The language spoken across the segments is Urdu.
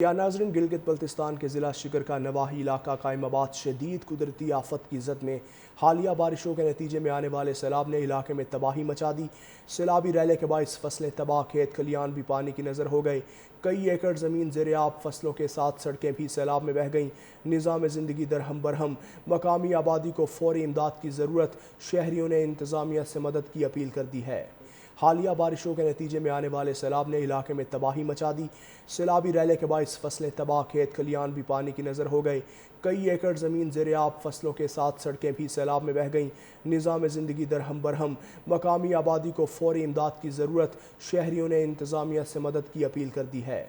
یا ناظرین، گلگت بلتستان کے ضلع شکر کا نواحی علاقہ قائم آباد شدید قدرتی آفت کی زد میں حالیہ بارشوں کے نتیجے میں آنے والے سیلاب نے علاقے میں تباہی مچا دی۔ سیلابی ریلے کے باعث فصلیں تباہ، کھیت کھلیان بھی پانی کی نظر ہو گئے۔ کئی ایکڑ زمین زیر آب، فصلوں کے ساتھ سڑکیں بھی سیلاب میں بہہ گئیں۔ نظام زندگی درہم برہم، مقامی آبادی کو فوری امداد کی ضرورت، شہریوں نے انتظامیہ سے مدد کی اپیل کر دی ہے۔ حالیہ بارشوں کے نتیجے میں آنے والے سیلاب نے علاقے میں تباہی مچا دی۔ سیلابی ریلے کے باعث فصلیں تباہ، کھیت کھلیان بھی پانی کی نظر ہو گئے۔ کئی ایکڑ زمین زیر آب، فصلوں کے ساتھ سڑکیں بھی سیلاب میں بہہ گئیں۔ نظام زندگی درہم برہم، مقامی آبادی کو فوری امداد کی ضرورت، شہریوں نے انتظامیہ سے مدد کی اپیل کر دی ہے۔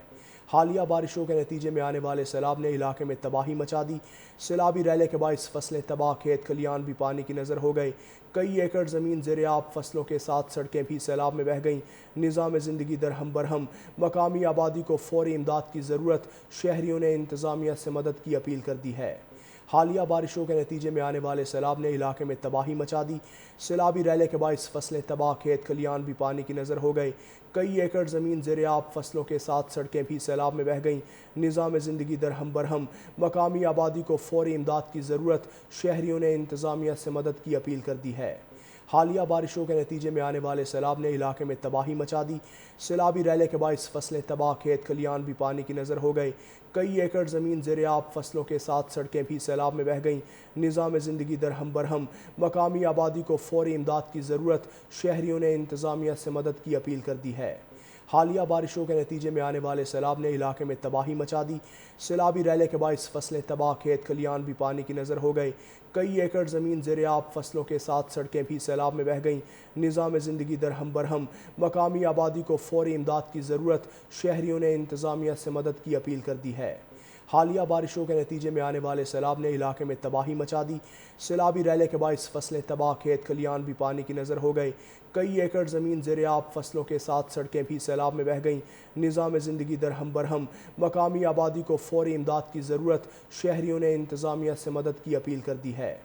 حالیہ بارشوں کے نتیجے میں آنے والے سیلاب نے علاقے میں تباہی مچا دی۔ سیلابی ریلے کے باعث فصلیں تباہ، کھیت کھلیان بھی پانی کی نظر ہو گئے۔ کئی ایکڑ زمین زیر آب، فصلوں کے ساتھ سڑکیں بھی سیلاب میں بہہ گئیں۔ نظام زندگی درہم برہم، مقامی آبادی کو فوری امداد کی ضرورت، شہریوں نے انتظامیہ سے مدد کی اپیل کر دی ہے۔ حالیہ بارشوں کے نتیجے میں آنے والے سیلاب نے علاقے میں تباہی مچا دی۔ سیلابی ریلے کے باعث فصلیں تباہ، کھیت کھلیان بھی پانی کی نظر ہو گئے۔ کئی ایکڑ زمین زیر آب، فصلوں کے ساتھ سڑکیں بھی سیلاب میں بہہ گئیں۔ نظام زندگی درہم برہم، مقامی آبادی کو فوری امداد کی ضرورت، شہریوں نے انتظامیہ سے مدد کی اپیل کر دی ہے۔ حالیہ بارشوں کے نتیجے میں آنے والے سیلاب نے علاقے میں تباہی مچا دی۔ سیلابی ریلے کے باعث فصلیں تباہ، کھیت کھلیان بھی پانی کی نظر ہو گئے۔ کئی ایکڑ زمین زیر آب، فصلوں کے ساتھ سڑکیں بھی سیلاب میں بہہ گئیں۔ نظام زندگی درہم برہم، مقامی آبادی کو فوری امداد کی ضرورت، شہریوں نے انتظامیہ سے مدد کی اپیل کر دی ہے۔ حالیہ بارشوں کے نتیجے میں آنے والے سیلاب نے علاقے میں تباہی مچا دی۔ سیلابی ریلے کے باعث فصلیں تباہ، کھیت کھلیان بھی پانی کی نظر ہو گئے۔ کئی ایکڑ زمین زیر آب، فصلوں کے ساتھ سڑکیں بھی سیلاب میں بہہ گئیں۔ نظام زندگی درہم برہم، مقامی آبادی کو فوری امداد کی ضرورت، شہریوں نے انتظامیہ سے مدد کی اپیل کر دی ہے۔ حالیہ بارشوں کے نتیجے میں آنے والے سیلاب نے علاقے میں تباہی مچا دی۔ سیلابی ریلے کے باعث فصلیں تباہ، کھیت کھلیان بھی پانی کی نظر ہو گئے۔ کئی ایکڑ زمین زیر آب، فصلوں کے ساتھ سڑکیں بھی سیلاب میں بہہ گئیں۔ نظام زندگی درہم برہم، مقامی آبادی کو فوری امداد کی ضرورت، شہریوں نے انتظامیہ سے مدد کی اپیل کر دی ہے۔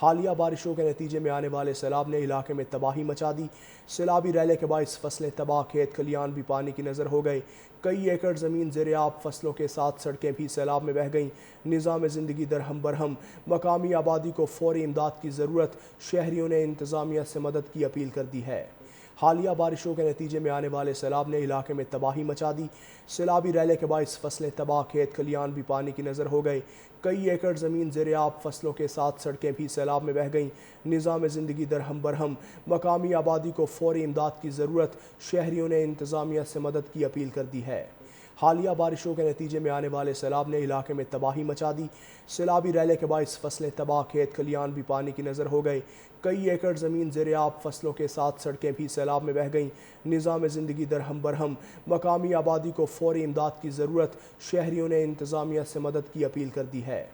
حالیہ بارشوں کے نتیجے میں آنے والے سیلاب نے علاقے میں تباہی مچا دی۔ سیلابی ریلے کے باعث فصلیں تباہ، کھیت کھلیان بھی پانی کی نظر ہو گئے۔ کئی ایکڑ زمین زیر آب، فصلوں کے ساتھ سڑکیں بھی سیلاب میں بہہ گئیں۔ نظام زندگی درہم برہم، مقامی آبادی کو فوری امداد کی ضرورت، شہریوں نے انتظامیہ سے مدد کی اپیل کر دی ہے۔ حالیہ بارشوں کے نتیجے میں آنے والے سیلاب نے علاقے میں تباہی مچا دی۔ سیلابی ریلے کے باعث فصلیں تباہ، کھیت کھلیان بھی پانی کی نظر ہو گئے۔ کئی ایکڑ زمین زیر آب، فصلوں کے ساتھ سڑکیں بھی سیلاب میں بہہ گئیں۔ نظام زندگی درہم برہم، مقامی آبادی کو فوری امداد کی ضرورت، شہریوں نے انتظامیہ سے مدد کی اپیل کر دی ہے۔ حالیہ بارشوں کے نتیجے میں آنے والے سیلاب نے علاقے میں تباہی مچا دی۔ سیلابی ریلے کے باعث فصلیں تباہ، کھیت کھلیان بھی پانی کی نظر ہو گئے۔ کئی ایکڑ زمین زیر آب، فصلوں کے ساتھ سڑکیں بھی سیلاب میں بہہ گئیں۔ نظام زندگی درہم برہم، مقامی آبادی کو فوری امداد کی ضرورت، شہریوں نے انتظامیہ سے مدد کی اپیل کر دی ہے۔